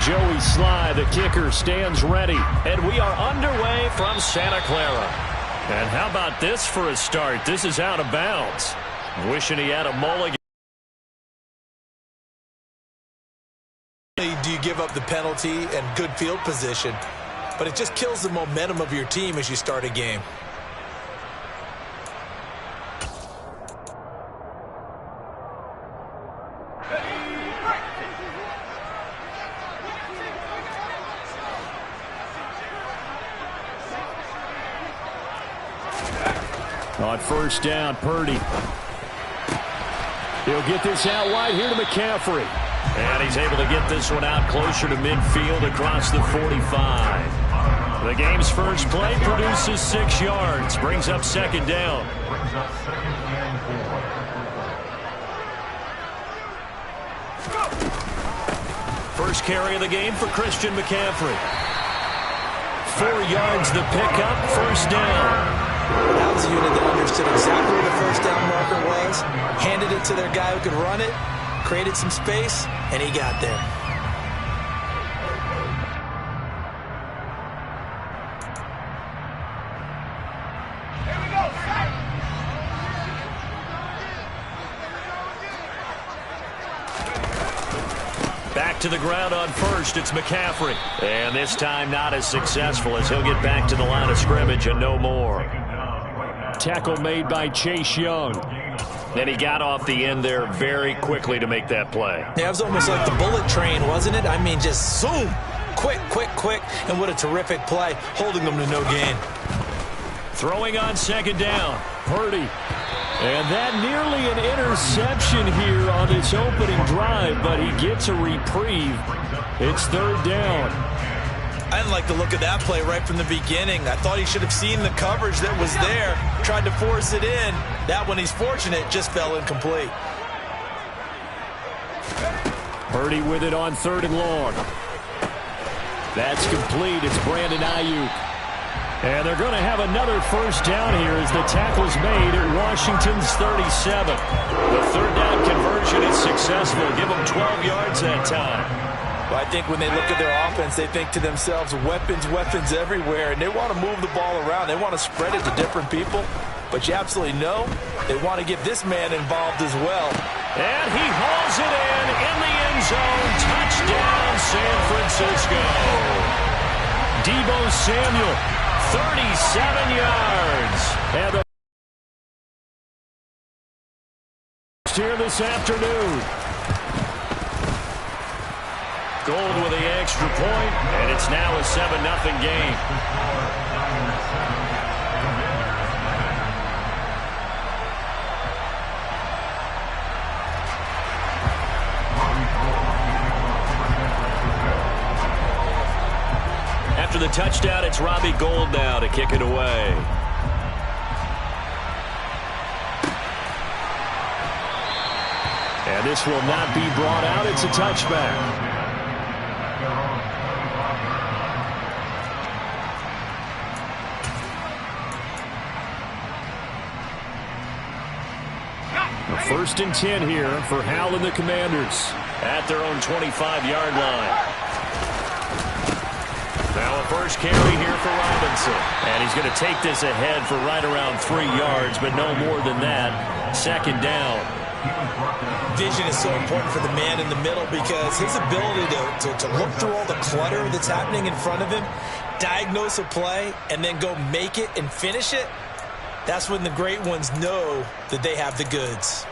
Joey Sly, the kicker, stands ready. And we are underway from Santa Clara. And how about this for a start? This is out of bounds. Wishing he had a mulligan. Do you give up the penalty and good field position, but it just kills the momentum of your team as you start a game. On first down, Purdy. He'll get this out wide here to McCaffrey. And he's able to get this one out closer to midfield across the 45. The game's first play produces 6 yards. Brings up second down. First carry of the game for Christian McCaffrey. 4 yards the pickup, first down. That was a unit that understood exactly where the first down marker was, handed it to their guy who could run it, created some space, and he got there. Back to the ground on first, it's McCaffrey. And this time not as successful as he'll get back to the line of scrimmage and no more. Tackle made by Chase Young. And he got off the end there very quickly to make that play. Yeah, it was almost like the bullet train, wasn't it? I mean, just zoom. Quick, quick, quick. And what a terrific play, holding them to no gain. Throwing on second down, Purdy. And that nearly an interception here on this opening drive, but he gets a reprieve. It's third down. I didn't like the look of that play right from the beginning. I thought he should have seen the coverage that was there, tried to force it in. That one, he's fortunate, just fell incomplete. Purdy with it on third and long. That's complete. It's Brandon Ayuk. And they're going to have another first down here as the tackle's made at Washington's 37. The third down conversion is successful. Give them 12 yards that time. Well, I think when they look at their offense, they think to themselves, weapons, weapons everywhere, and they want to move the ball around. They want to spread it to different people, but you absolutely know they want to get this man involved as well. And he hauls it in the end zone. Touchdown, San Francisco. Deebo Samuel, 37 yards. And the here this afternoon. Gold with the extra point, and it's now a 7-0 game. After the touchdown, it's Robbie Gould now to kick it away. And this will not be brought out. It's a touchback. First and 10 here for Hal and the Commanders at their own 25-yard line. Now a first carry here for Robinson. And he's going to take this ahead for right around 3 yards, but no more than that. Second down. Vision is so important for the man in the middle because his ability to look through all the clutter that's happening in front of him, diagnose a play, and then go make it and finish it, that's when the great ones know that they have the goods.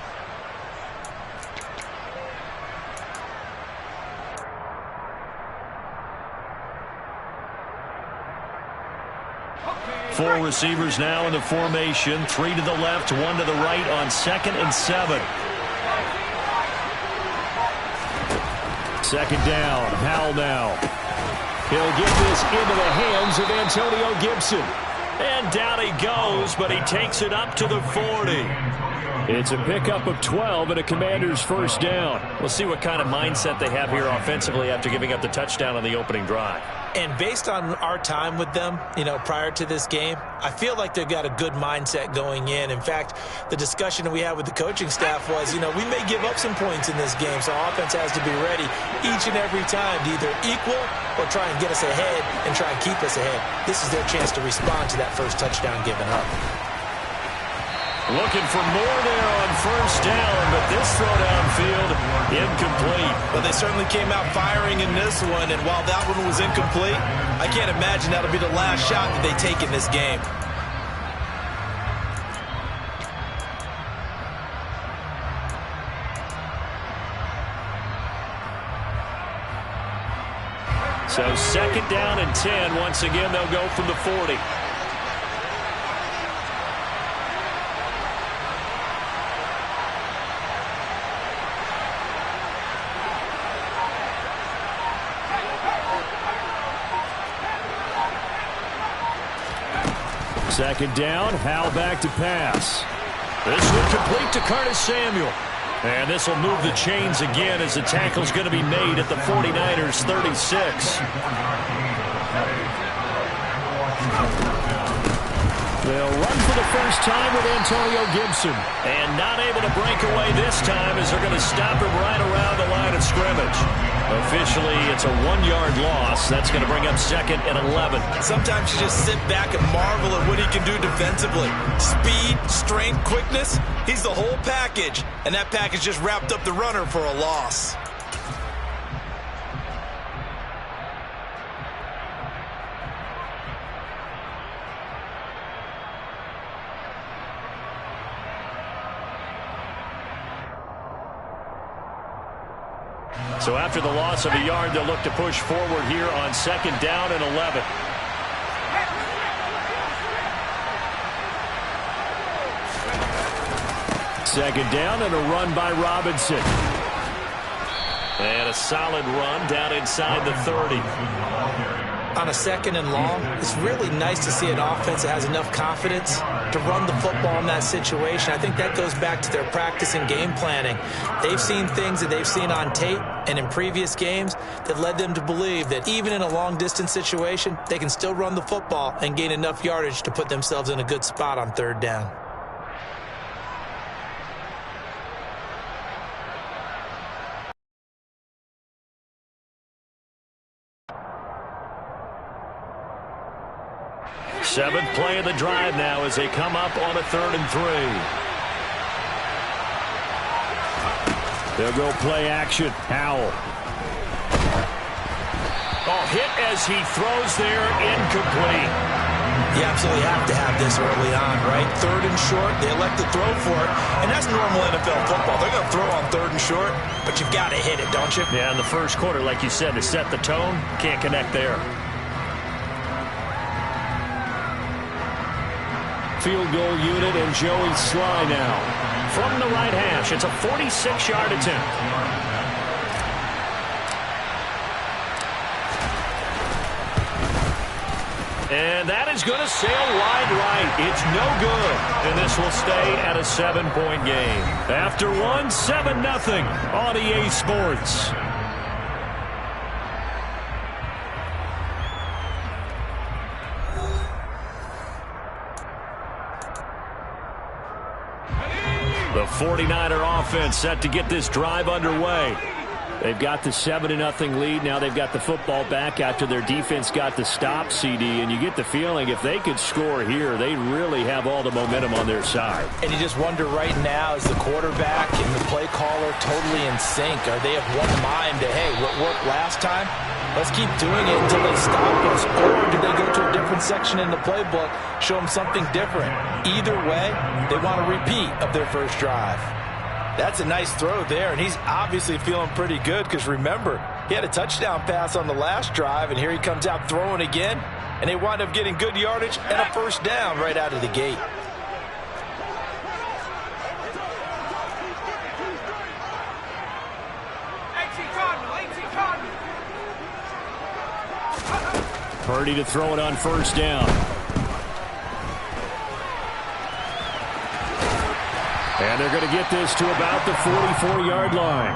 Four receivers now in the formation. 3 to the left, 1 to the right on 2nd and 7. Second down. Hal now. He'll get this into the hands of Antonio Gibson. And down he goes, but he takes it up to the 40. It's a pickup of 12 and a Commander's first down. We'll see what kind of mindset they have here offensively after giving up the touchdown on the opening drive. And based on our time with them, prior to this game, I feel like they've got a good mindset going in. In fact, the discussion that we had with the coaching staff was, we may give up some points in this game, so offense has to be ready each and every time to either equal or try and get us ahead and try and keep us ahead. This is their chance to respond to that first touchdown given up. Looking for more there on first down, but this throw downfield, incomplete. Well, they certainly came out firing in this one, and while that one was incomplete, I can't imagine that'll be the last shot that they take in this game. So second down and 10. Once again, they'll go from the 40. Second down, Howell back to pass. This one complete to Curtis Samuel. And this will move the chains again as the tackle's going to be made at the 49ers' 36. They'll run for the first time with Antonio Gibson. And not able to break away this time as they're going to stop him right around the line of scrimmage. Officially, it's a 1-yard loss. That's going to bring up second and 11. Sometimes you just sit back and marvel at what he can do defensively. Speed, strength, quickness, he's the whole package. And that package just wrapped up the runner for a loss. So after the loss of a yard, they'll look to push forward here on second down and 11. Second down and a run by Robinson. And a solid run down inside the 30. On a second and long, it's really nice to see an offense that has enough confidence to run the football in that situation. I think that goes back to their practice and game planning. They've seen things that they've seen on tape and in previous games that led them to believe that even in a long-distance situation, they can still run the football and gain enough yardage to put themselves in a good spot on third down. Seventh play of the drive now as they come up on a 3rd and 3. They'll go play action. Howell. Oh, hit as he throws there, incomplete. You absolutely have to have this early on, right? 3rd and short, they elect to throw for it, and that's normal NFL football. They're going to throw on 3rd and short, but you've got to hit it, don't you? Yeah, in the first quarter, like you said, to set the tone, can't connect there. Field goal unit and Joey Sly now. From the right hash, it's a 46-yard attempt. And that is going to sail wide right. It's no good. And this will stay at a 7-point game. After one, 7-0 on EA Sports. The 49er offense set to get this drive underway. They've got the 7-0 lead. Now they've got the football back after their defense got the stop, CD. And you get the feeling if they could score here, they really have all the momentum on their side. And you just wonder right now, is the quarterback and the play caller totally in sync? Are they of one mind that, hey, what worked last time? Let's keep doing it until they stop us. Or do they go to a different section in the playbook, show them something different? Either way, they want a repeat of their first drive. That's a nice throw there, and he's obviously feeling pretty good because, remember, he had a touchdown pass on the last drive, and here he comes out throwing again, and they wind up getting good yardage and a first down right out of the gate. Purdy to throw it on first down. And they're going to get this to about the 44-yard line.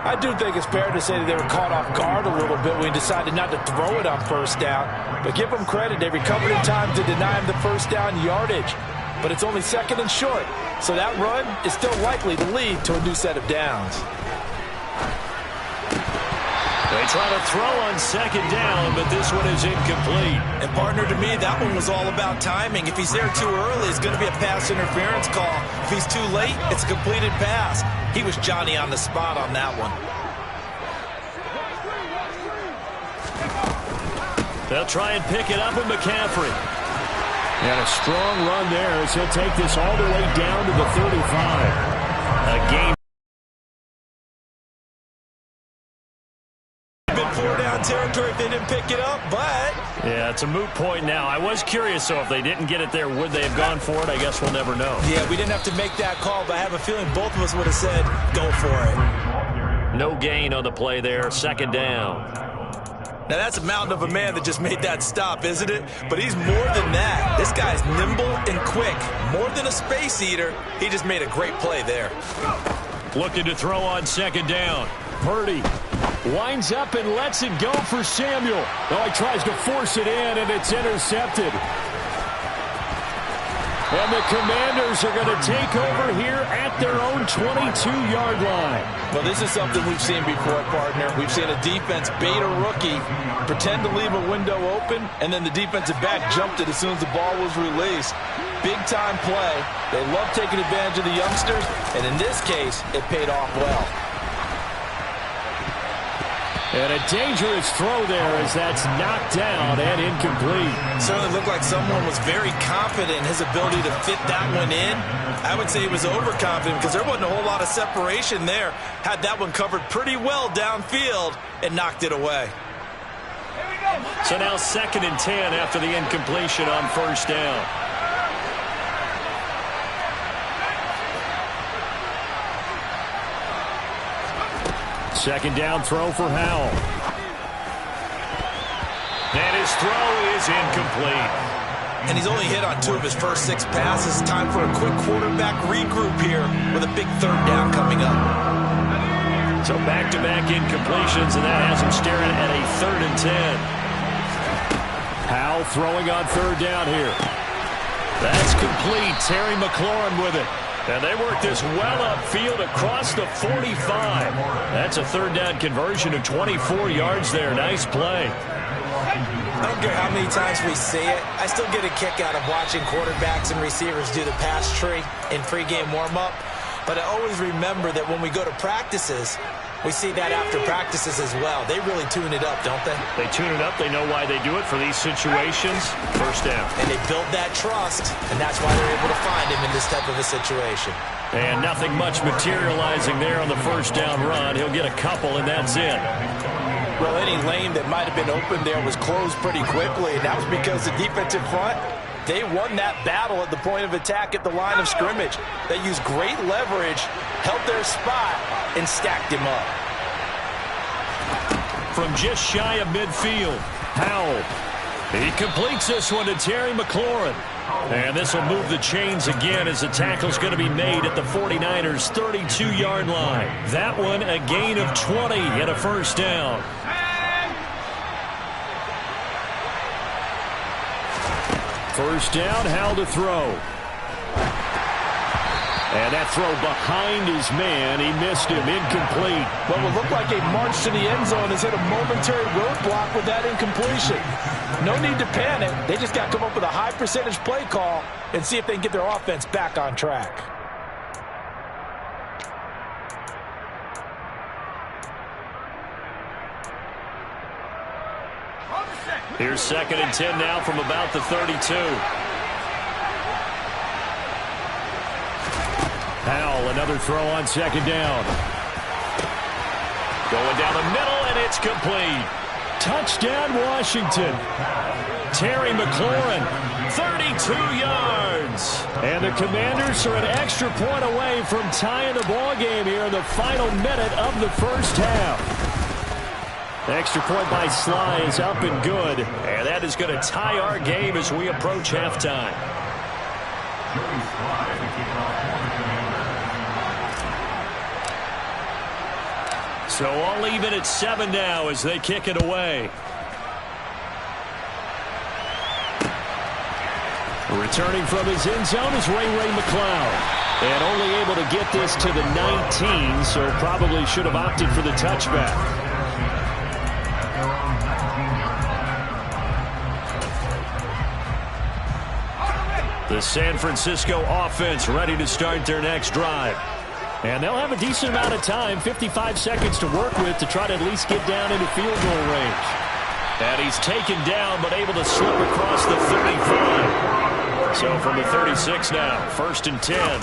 I do think it's fair to say that they were caught off guard a little bit when he decided not to throw it on first down. But give them credit. They recovered in time to deny him the first down yardage. But it's only second and short. So that run is still likely to lead to a new set of downs. They try to throw on second down, but this one is incomplete. And, partner, to me, that one was all about timing. If he's there too early, it's going to be a pass interference call. If he's too late, it's a completed pass. He was Johnny on the spot on that one. They'll try and pick it up with McCaffrey. And a strong run there as he'll take this all the way down to the 35. A game. Territory if they didn't pick it up, but yeah, it's a moot point now. I was curious, so if they didn't get it there, would they have gone for it? I guess we'll never know. Yeah, we didn't have to make that call, but I have a feeling both of us would have said, go for it. No gain on the play there, second down. Now, that's a mountain of a man that just made that stop, isn't it? But he's more than that. This guy's nimble and quick. More than a space eater, he just made a great play there. Looking to throw on second down. Purdy winds up and lets it go for Samuel. Oh, he tries to force it in, and it's intercepted. And the Commanders are going to take over here at their own 22-yard line. Well, this is something we've seen before, partner. We've seen a defense bait a rookie, pretend to leave a window open, and then the defensive back jumped it as soon as the ball was released. Big-time play. They love taking advantage of the youngsters, and in this case, it paid off well. And a dangerous throw there as that's knocked down and incomplete. Certainly looked like someone was very confident in his ability to fit that one in. I would say he was overconfident because there wasn't a whole lot of separation there. Had that one covered pretty well downfield and knocked it away. So now 2nd and 10 after the incompletion on first down. Second down throw for Howell. And his throw is incomplete. And he's only hit on 2 of his first 6 passes. Time for a quick quarterback regroup here with a big third down coming up. So back-to-back incompletions, and that has him staring at a 3rd and 10. Howell throwing on third down here. That's complete. Terry McLaurin with it. And they work this well upfield across the 45. That's a third down conversion of 24 yards there. Nice play. I don't care how many times we see it. I still get a kick out of watching quarterbacks and receivers do the pass tree in pregame warm-up. But I always remember that when we go to practices, we see that after practices as well. They really tune it up, don't they? They tune it up. They know why they do it for these situations. First down. And they build that trust, and that's why they're able to find him in this type of a situation. And nothing much materializing there on the first down run. He'll get a couple, and that's it. Well, any lane that might have been open there was closed pretty quickly, and that was because the defensive front, they won that battle at the point of attack at the line of scrimmage. They used great leverage, held their spot, and stacked him up. From just shy of midfield, Howell. He completes this one to Terry McLaurin. And this will move the chains again as the tackle's going to be made at the 49ers' 32-yard line. That one a gain of 20 and a first down. First down, Howell to throw. And that throw behind his man. He missed him. Incomplete. What would look like a march to the end zone has hit a momentary roadblock with that incompletion. No need to panic. They just got to come up with a high percentage play call and see if they can get their offense back on track. Here's 2nd and 10 now from about the 32. Howell, another throw on second down. Going down the middle, and it's complete. Touchdown, Washington. Terry McLaurin, 32 yards. And the Commanders are an extra point away from tying the ball game here in the final minute of the first half. The extra point by Sly is up and good. And that is going to tie our game as we approach halftime. So all even at 7 now as they kick it away. Returning from his end zone is Ray McCloud. And only able to get this to the 19, so probably should have opted for the touchback. The San Francisco offense ready to start their next drive. And they'll have a decent amount of time, 55 seconds to work with to try to at least get down into field goal range. And he's taken down but able to slip across the 35. So from the 36 now, 1st and 10.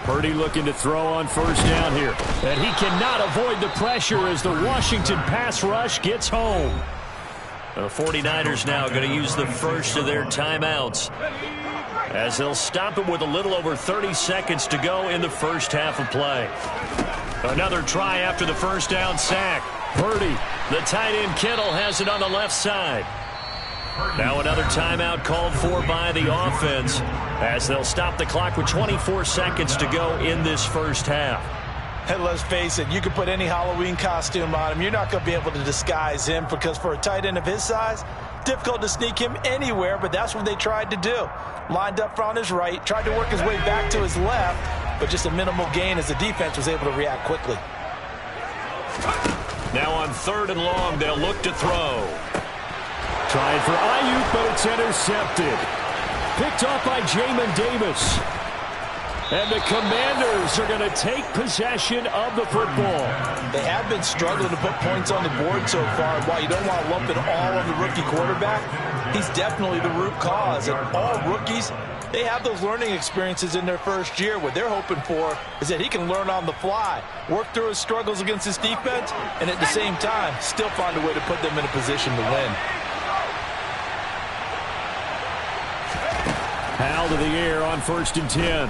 Purdy looking to throw on first down here. And he cannot avoid the pressure as the Washington pass rush gets home. The 49ers now going to use the first of their timeouts, as they'll stop it with a little over 30 seconds to go in the first half of play. Another try after the first down sack. Purdy, the tight end Kittle, has it on the left side. Now another timeout called for by the offense, as they'll stop the clock with 24 seconds to go in this first half. And let's face it, you can put any Halloween costume on him. You're not going to be able to disguise him, because for a tight end of his size, difficult to sneak him anywhere, but that's what they tried to do. Lined up on his right, tried to work his way back to his left, but just a minimal gain as the defense was able to react quickly. Now on 3rd and long, they'll look to throw. Trying for Ayuk, but it's intercepted. Picked off by Jamin Davis. And the Commanders are going to take possession of the football. They have been struggling to put points on the board so far. While you don't want to lump it all on the rookie quarterback, he's definitely the root cause. And all rookies, they have those learning experiences in their first year. What they're hoping for is that he can learn on the fly, work through his struggles against his defense, and at the same time, still find a way to put them in a position to win. Hal to the air on 1st and 10.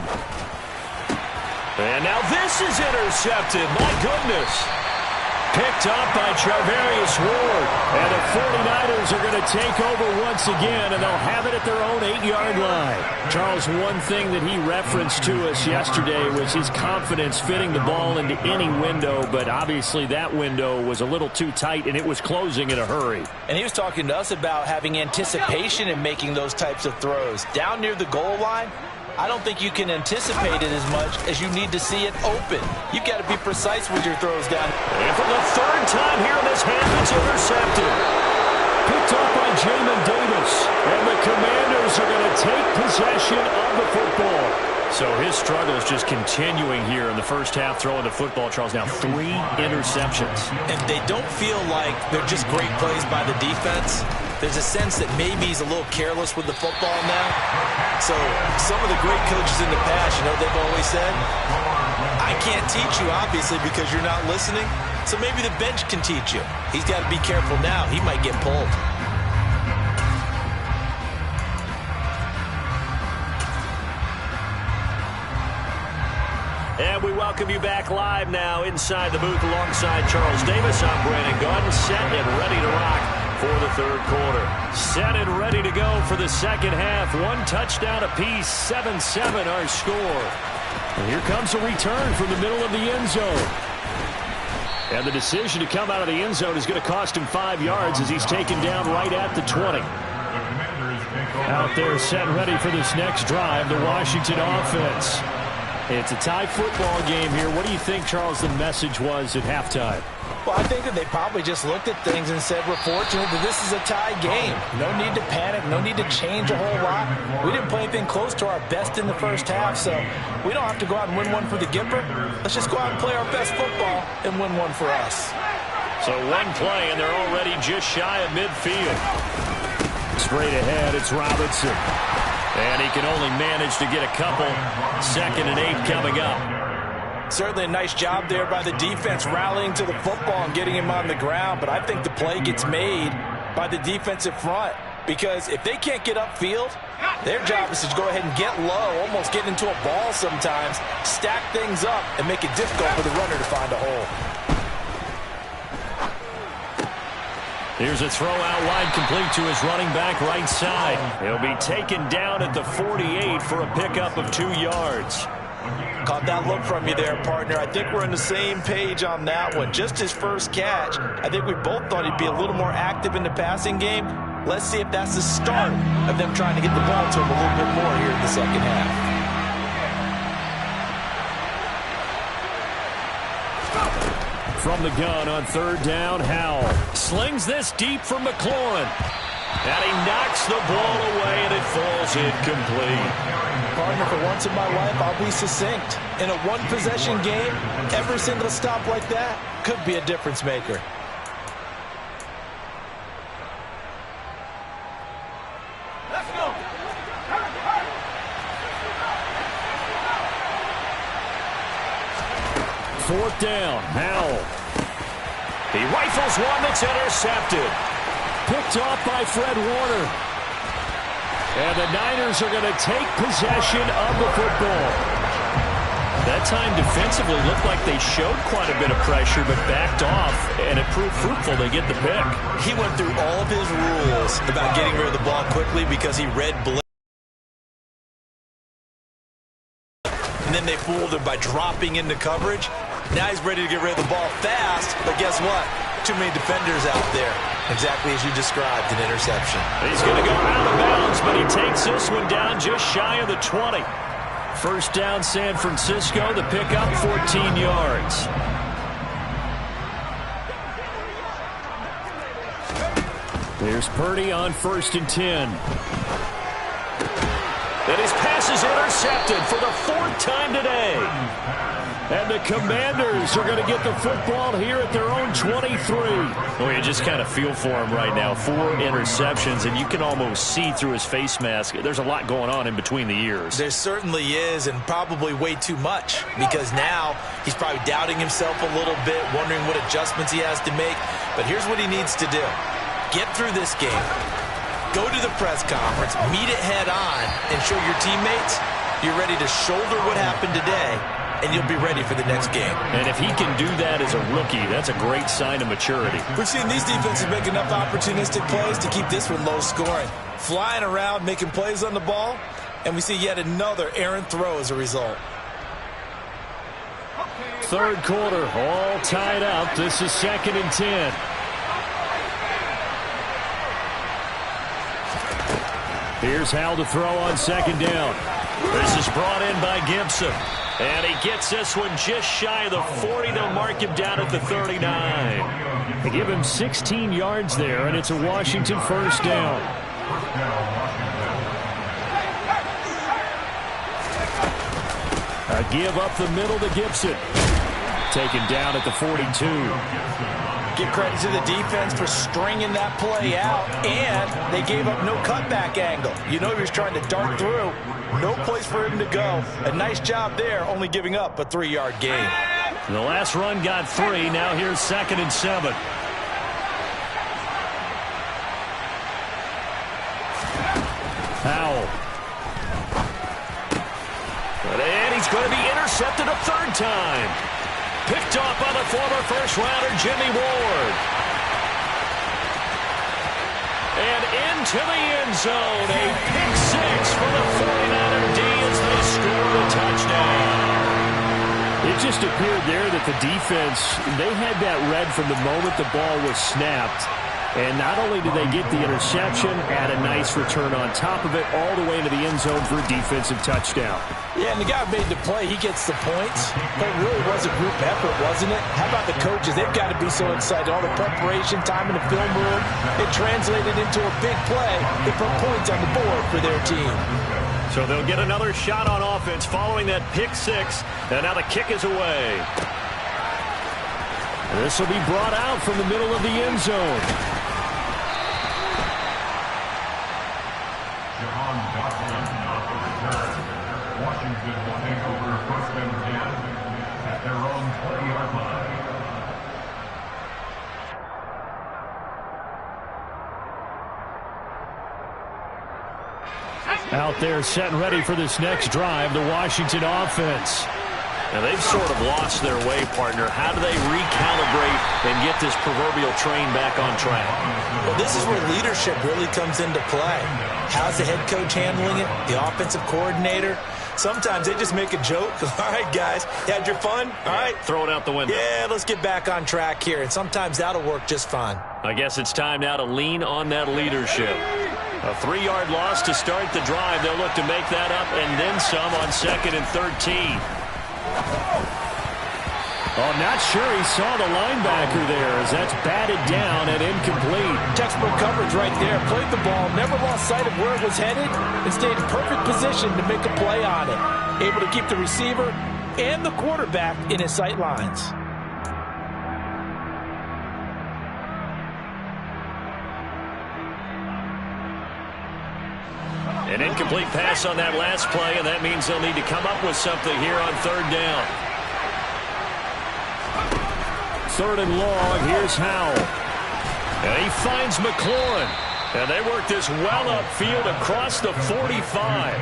And now this is intercepted. My goodness. Picked up by Charvarius Ward. And the 49ers are going to take over once again, and they'll have it at their own 8-yard line. Charles, one thing that he referenced to us yesterday was his confidence fitting the ball into any window, but obviously that window was a little too tight, and it was closing in a hurry. And he was talking to us about having anticipation in making those types of throws. Down near the goal line, I don't think you can anticipate it as much as you need to see it open. You've got to be precise with your throws down. And for the 3rd time here in this half, it's intercepted. Picked up by Jamin Davis. And the Commanders are going to take possession of the football. So his struggle is just continuing here in the first half, throwing the football. Charles, now 3 interceptions. And they don't feel like they're just great plays by the defense. There's a sense that maybe he's a little careless with the football now. So some of the great coaches in the past, you know, they've always said, I can't teach you, obviously, because you're not listening. So maybe the bench can teach you. He's got to be careful now. He might get pulled. And we welcome you back live now inside the booth alongside Charles Davis. I'm Brandon Gunn, set and ready to rock for the 3rd quarter. Set and ready to go for the 2nd half. 1 touchdown apiece, 7-7 our score. And here comes a return from the middle of the end zone. And the decision to come out of the end zone is going to cost him 5 yards as he's taken down right at the 20. Out there set ready for this next drive, the Washington offense. It's a tie football game here. What do you think, Charles, the message was at halftime? Well, I think that they probably just looked at things and said, we're fortunate that this is a tie game. No need to panic, no need to change a whole lot. We didn't play anything close to our best in the first half, so we don't have to go out and win one for the Gipper. Let's just go out and play our best football and win one for us. So 1 play, and they're already just shy of midfield. Straight ahead, it's Robinson. And he can only manage to get a couple. 2nd and 8 coming up. Certainly a nice job there by the defense rallying to the football and getting him on the ground. But I think the play gets made by the defensive front. Because if they can't get upfield, their job is to go ahead and get low, almost get into a ball sometimes, stack things up, and make it difficult for the runner to find a hole. Here's a throw out wide, complete to his running back right side. He'll be taken down at the 48 for a pickup of 2 yards. Caught that look from you there, partner. I think we're on the same page on that one. Just his first catch, I think we both thought he'd be a little more active in the passing game. Let's see if that's the start of them trying to get the ball to him a little bit more here in the second half. From the gun on third down, Howell slings this deep from McLaurin. And he knocks the ball away, and it falls incomplete. Partner, for once in my life, I'll be succinct. In a one-possession game, every single stop like that could be a difference maker. Let's go. Fourth down, Howell. He rifles one that's intercepted. Picked off by Fred Warner. And the Niners are going to take possession of the football. That time defensively looked like they showed quite a bit of pressure but backed off, and it proved fruitful. They get the pick. He went through all of his rules about getting rid of the ball quickly because he read blitz. And then they fooled him by dropping into coverage. Now he's ready to get rid of the ball fast, but guess what? Too many defenders out there. Exactly as you described, an interception. He's going to go out of bounds, but he takes this one down just shy of the 20. First down, San Francisco. The pickup, 14 yards. There's Purdy on 1st and 10. And his pass is intercepted for the 4th time today. And the Commanders are going to get the football here at their own 23. Well, you just kind of feel for him right now. 4 interceptions, and you can almost see through his face mask. There's a lot going on in between the ears. There certainly is, and probably way too much, because now he's probably doubting himself a little bit, wondering what adjustments he has to make. But here's what he needs to do. Get through this game. Go to the press conference, meet it head on, and show your teammates you're ready to shoulder what happened today, and you'll be ready for the next game. And if he can do that as a rookie, that's a great sign of maturity. We've seen these defenses make enough opportunistic plays to keep this one low scoring. Flying around, making plays on the ball, and we see yet another errant throw as a result. Third quarter, all tied up. This is 2nd and 10. Here's Howell to throw on 2nd down. This is brought in by Gibson. And he gets this one just shy of the 40. They'll mark him down at the 39. They give him 16 yards there, and it's a Washington first down. A give up the middle to Gibson. Taken down at the 42. Give credit to the defense for stringing that play out, and they gave up no cutback angle. You know he was trying to dart through. No place for him to go. A nice job there, only giving up a 3-yard gain. The last run got 3. Now here's 2nd and 7. Howell. And he's going to be intercepted a 3rd time. Picked off by the former first-rounder Jimmy Ward. And into the end zone. A pick 6 for the 49er D as they score a touchdown. It just appeared there that the defense, they had that read from the moment the ball was snapped. And not only did they get the interception, add a nice return on top of it, all the way into the end zone for a defensive touchdown. Yeah, and the guy who made the play, he gets the points. But it really was a group effort, wasn't it? How about the coaches? They've got to be so excited. All the preparation, time in the film room, it translated into a big play. They put points on the board for their team. So they'll get another shot on offense following that pick 6. And now the kick is away. This will be brought out from the middle of the end zone. Washington will take over 1st and 10 at their own 20-yard line. Out there set and ready for this next drive, the Washington offense. Now they've sort of lost their way, partner. How do they recalibrate and get this proverbial train back on track? Well, this is where leadership really comes into play. How's the head coach handling it? The offensive coordinator? Sometimes they just make a joke. All right, guys, had your fun? All right. Throw it out the window. Yeah, let's get back on track here, and sometimes that'll work just fine. I guess it's time now to lean on that leadership. A 3-yard loss to start the drive. They'll look to make that up and then some on 2nd and 13. Oh, not sure he saw the linebacker there as that's batted down and incomplete. Textbook coverage right there. Played the ball, never lost sight of where it was headed, and stayed in perfect position to make a play on it. Able to keep the receiver and the quarterback in his sight lines. An incomplete pass on that last play, and that means they'll need to come up with something here on 3rd down. 3rd and long, here's Howell. And he finds McLaurin. And they work this well upfield across the 45.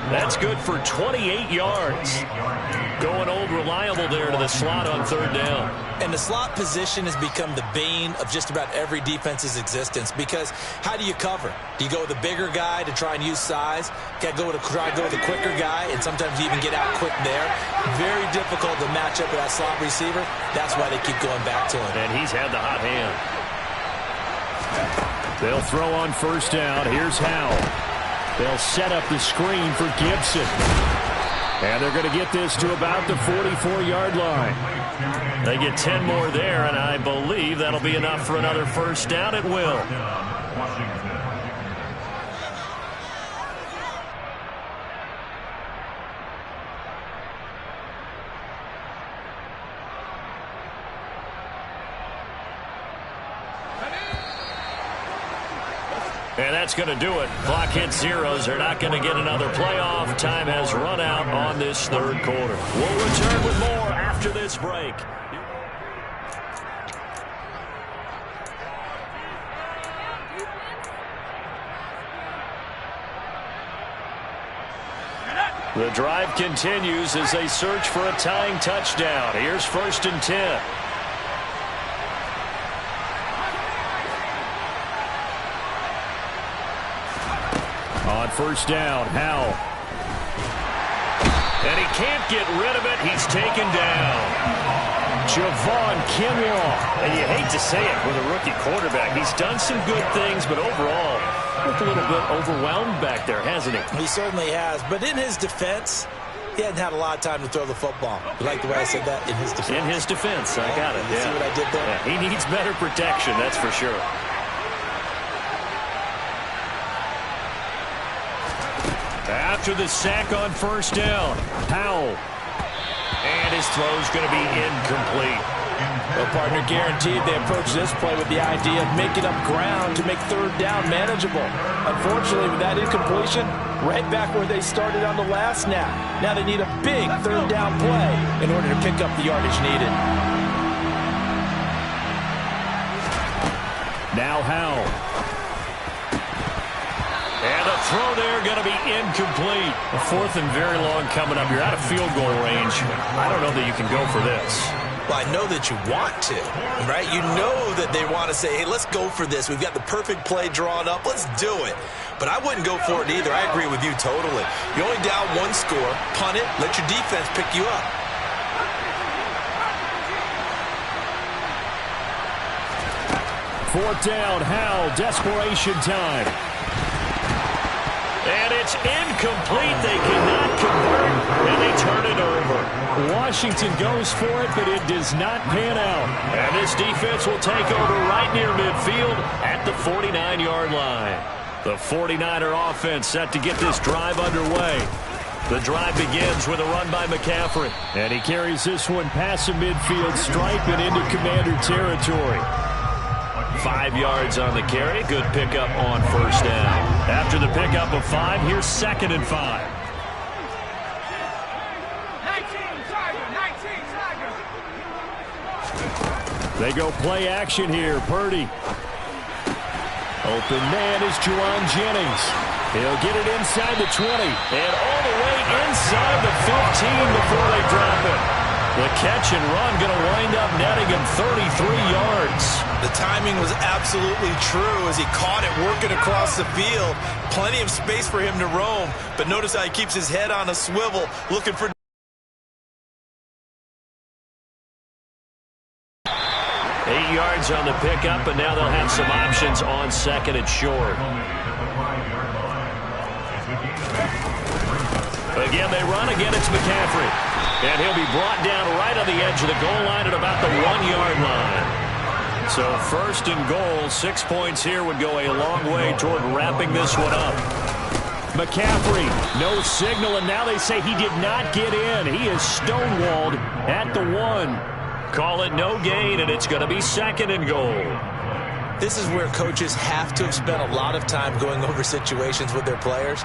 That's good for 28 yards. Going old reliable there to the slot on 3rd down. And the slot position has become the bane of just about every defense's existence, because how do you cover? Do you go with a bigger guy to try and use size? Try to go with a quicker guy, and sometimes you even get out quick there. Very difficult to match up with that slot receiver. That's why they keep going back to him. And he's had the hot hand. They'll throw on 1st down. Here's Howell. They'll set up the screen for Gibson. And they're going to get this to about the 44-yard line. They get 10 more there, and I believe that'll be enough for another 1st down. It will. And that's going to do it. Clock hits zeros. They're not going to get another playoff. Time has run out on this 3rd quarter. We'll return with more after this break. The drive continues as they search for a tying touchdown. Here's 1st and 10. On 1st down, Howell. And he can't get rid of it. He's taken down. Javon Kinlaw. And you hate to say it with a rookie quarterback. He's done some good things, but overall, looked a little bit overwhelmed back there, hasn't he? He certainly has. But in his defense, he hadn't had a lot of time to throw the football. You like the way I said that? In his defense. In his defense. I got it. You see what I did there? Yeah, he needs better protection, that's for sure. After the sack on 1st down, Howell. And his throw's going to be incomplete. Well, partner, guaranteed they approach this play with the idea of making up ground to make 3rd down manageable. Unfortunately, with that incompletion, right back where they started on the last snap. Now they need a big 3rd down play in order to pick up the yardage needed. Now Howell. And a throw there going to be incomplete. A 4th and very long coming up. You're out of field goal range. I don't know that you can go for this. Well, I know that you want to, right? You know that they want to say, hey, let's go for this. We've got the perfect play drawn up. Let's do it. But I wouldn't go for it either. I agree with you totally. You're only down 1 score. Punt it. Let your defense pick you up. Fourth down, Howell, desperation time. And it's incomplete. They cannot convert, and they turn it over. Washington goes for it, but it does not pan out. And this defense will take over right near midfield at the 49-yard line. The 49er offense set to get this drive underway. The drive begins with a run by McCaffrey. And he carries this one past the midfield stripe and into Commander territory. 5 yards on the carry. Good pickup on 1st down. After the pickup of 5, here's 2nd and 5. They go play action here. Purdy. Open man is Juwan Jennings. He'll get it inside the 20 and all the way inside the 15 before they drop it. The catch and run going to wind up netting him 33 yards. The timing was absolutely true as he caught it working across the field. Plenty of space for him to roam, but notice how he keeps his head on a swivel looking for... 8 yards on the pickup, and now they'll have some options on second and short. Again, they run. Again, it's McCaffrey. And he'll be brought down right on the edge of the goal line at about the 1-yard line. So first and goal, 6 points here would go a long way toward wrapping this one up. McCaffrey, no signal, and now they say he did not get in. He is stonewalled at the 1. Call it no gain, and it's going to be second and goal. This is where coaches have to have spent a lot of time going over situations with their players,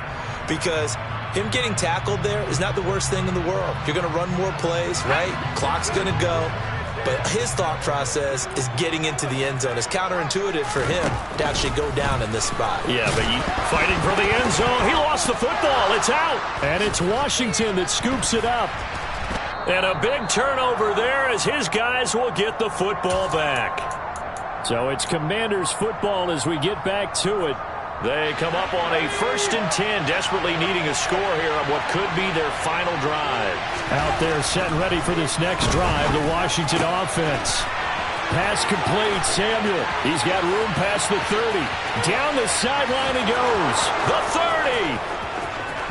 because him getting tackled there is not the worst thing in the world. You're going to run more plays, right? Clock's going to go. But his thought process is getting into the end zone. It's counterintuitive for him to actually go down in this spot. Yeah, but fighting for the end zone. He lost the football. It's out. And it's Washington that scoops it up. And a big turnover there as his guys will get the football back. So it's Commanders football as we get back to it. They come up on a 1st and 10, desperately needing a score here on what could be their final drive. Out there set and ready for this next drive, the Washington offense. Pass complete, Samuel. He's got room past the 30. Down the sideline he goes. The 30.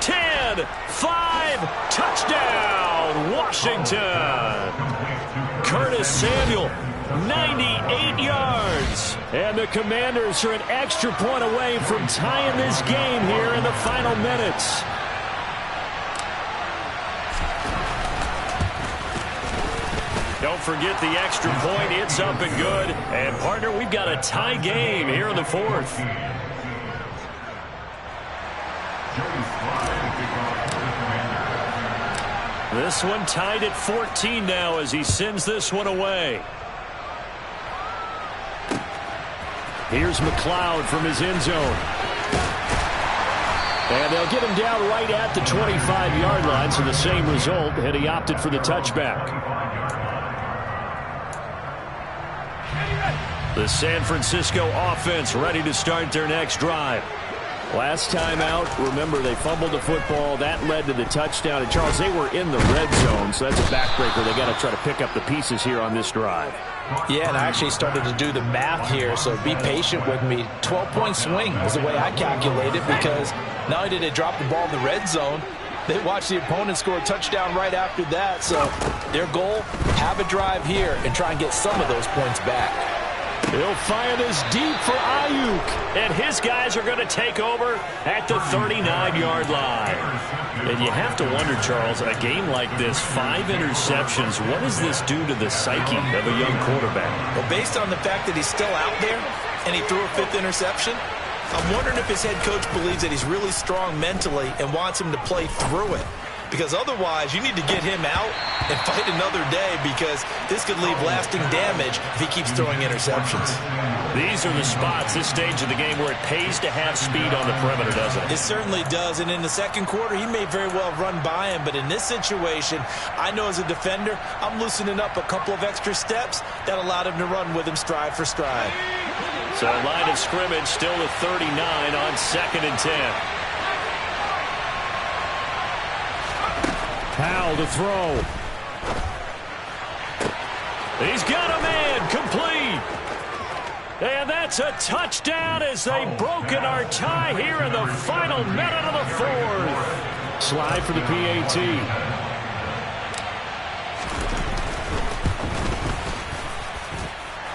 10, 5, touchdown, Washington. Curtis Samuel, 98 yards. And the Commanders are an extra point away from tying this game here in the final minutes. Don't forget the extra point. It's up and good. And, partner, we've got a tie game here in the 4th. This one tied at 14 now as he sends this one away. Here's McLeod from his end zone. And they'll get him down right at the 25-yard line, so the same result, and he opted for the touchback. The San Francisco offense ready to start their next drive. Last time out, remember, they fumbled the football. That led to the touchdown. And, Charles, they were in the red zone, so that's a backbreaker. They got to try to pick up the pieces here on this drive. Yeah, and I actually started to do the math here, so be patient with me. 12-point swing is the way I calculate it, because not only did they drop the ball in the red zone, they watched the opponent score a touchdown right after that. So their goal, have a drive here and try and get some of those points back. He'll fire this deep for Ayuk. And his guys are going to take over at the 39-yard line. And you have to wonder, Charles, a game like this, 5 interceptions, what does this do to the psyche of a young quarterback? Well, based on the fact that he's still out there and he threw a 5th interception, I'm wondering if his head coach believes that he's really strong mentally and wants him to play through it. Because otherwise, you need to get him out and fight another day, because this could leave lasting damage if he keeps throwing interceptions. These are the spots, this stage of the game, where it pays to have speed on the perimeter, doesn't it? It certainly does. And in the second quarter, he may very well run by him. But in this situation, I know as a defender, I'm loosening up a couple of extra steps that allowed him to run with him stride for stride. So line of scrimmage still at 39 on 2nd and 10. Powell to throw. He's got a man, complete. And that's a touchdown as they've broken our tie here in the final minute of the 4th. Slide for the PAT.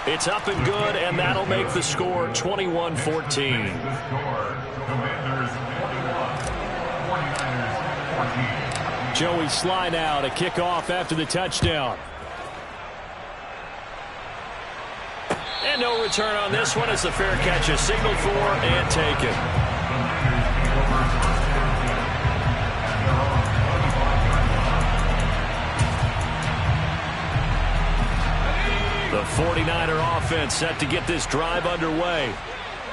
It's up and good, and that'll make the score 21-14. Joey slide out, a kickoff after the touchdown. And no return on this one as the fair catch is signaled for and taken. The 49er offense set to get this drive underway.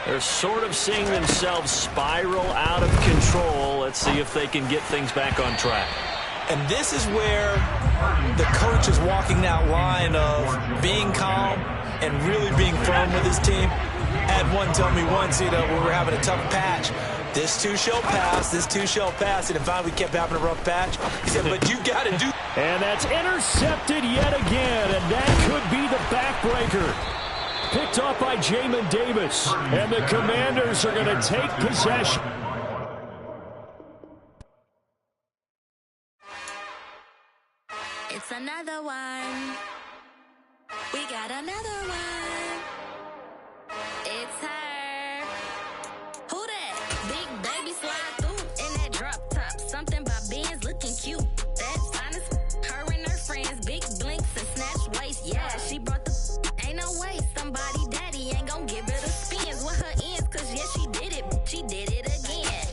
They're sort of seeing themselves spiral out of control. Let's see if they can get things back on track. And this is where the coach is walking that line of being calm and really being firm with his team. Had one tell me once, we were having a tough patch. This too shall pass, this too shall pass. And if we kept having a rough patch, he said, but you got to do. And that's intercepted yet again, and that could be the backbreaker. Picked off by Jamin Davis, and the Commanders are going to take possession. It's another one. We got another one. It's her. Who that? Big baby slide through in that drop top. Something about Benz looking cute. That's honest. Her and her friends, big blinks and snatch waist. Yeah, she brought the. Ain't no way somebody daddy ain't gonna give her the spins with her ends. Cause yeah, she did it. She did it again.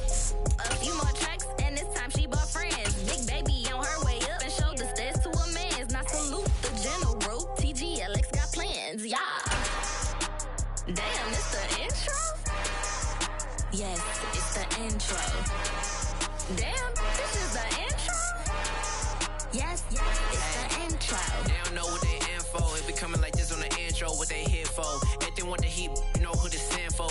A few more tracks and this time she bought friends. Big baby on her way up and showed the stairs to a man's. Now salute the general. TGLX got plans, yeah. Damn, it's the intro? Yes, it's the intro. Damn, this is the intro? Yes, it's the intro. They don't know what they info. It be coming like this on the intro, what they here for. If they want the heat, you know who to send for.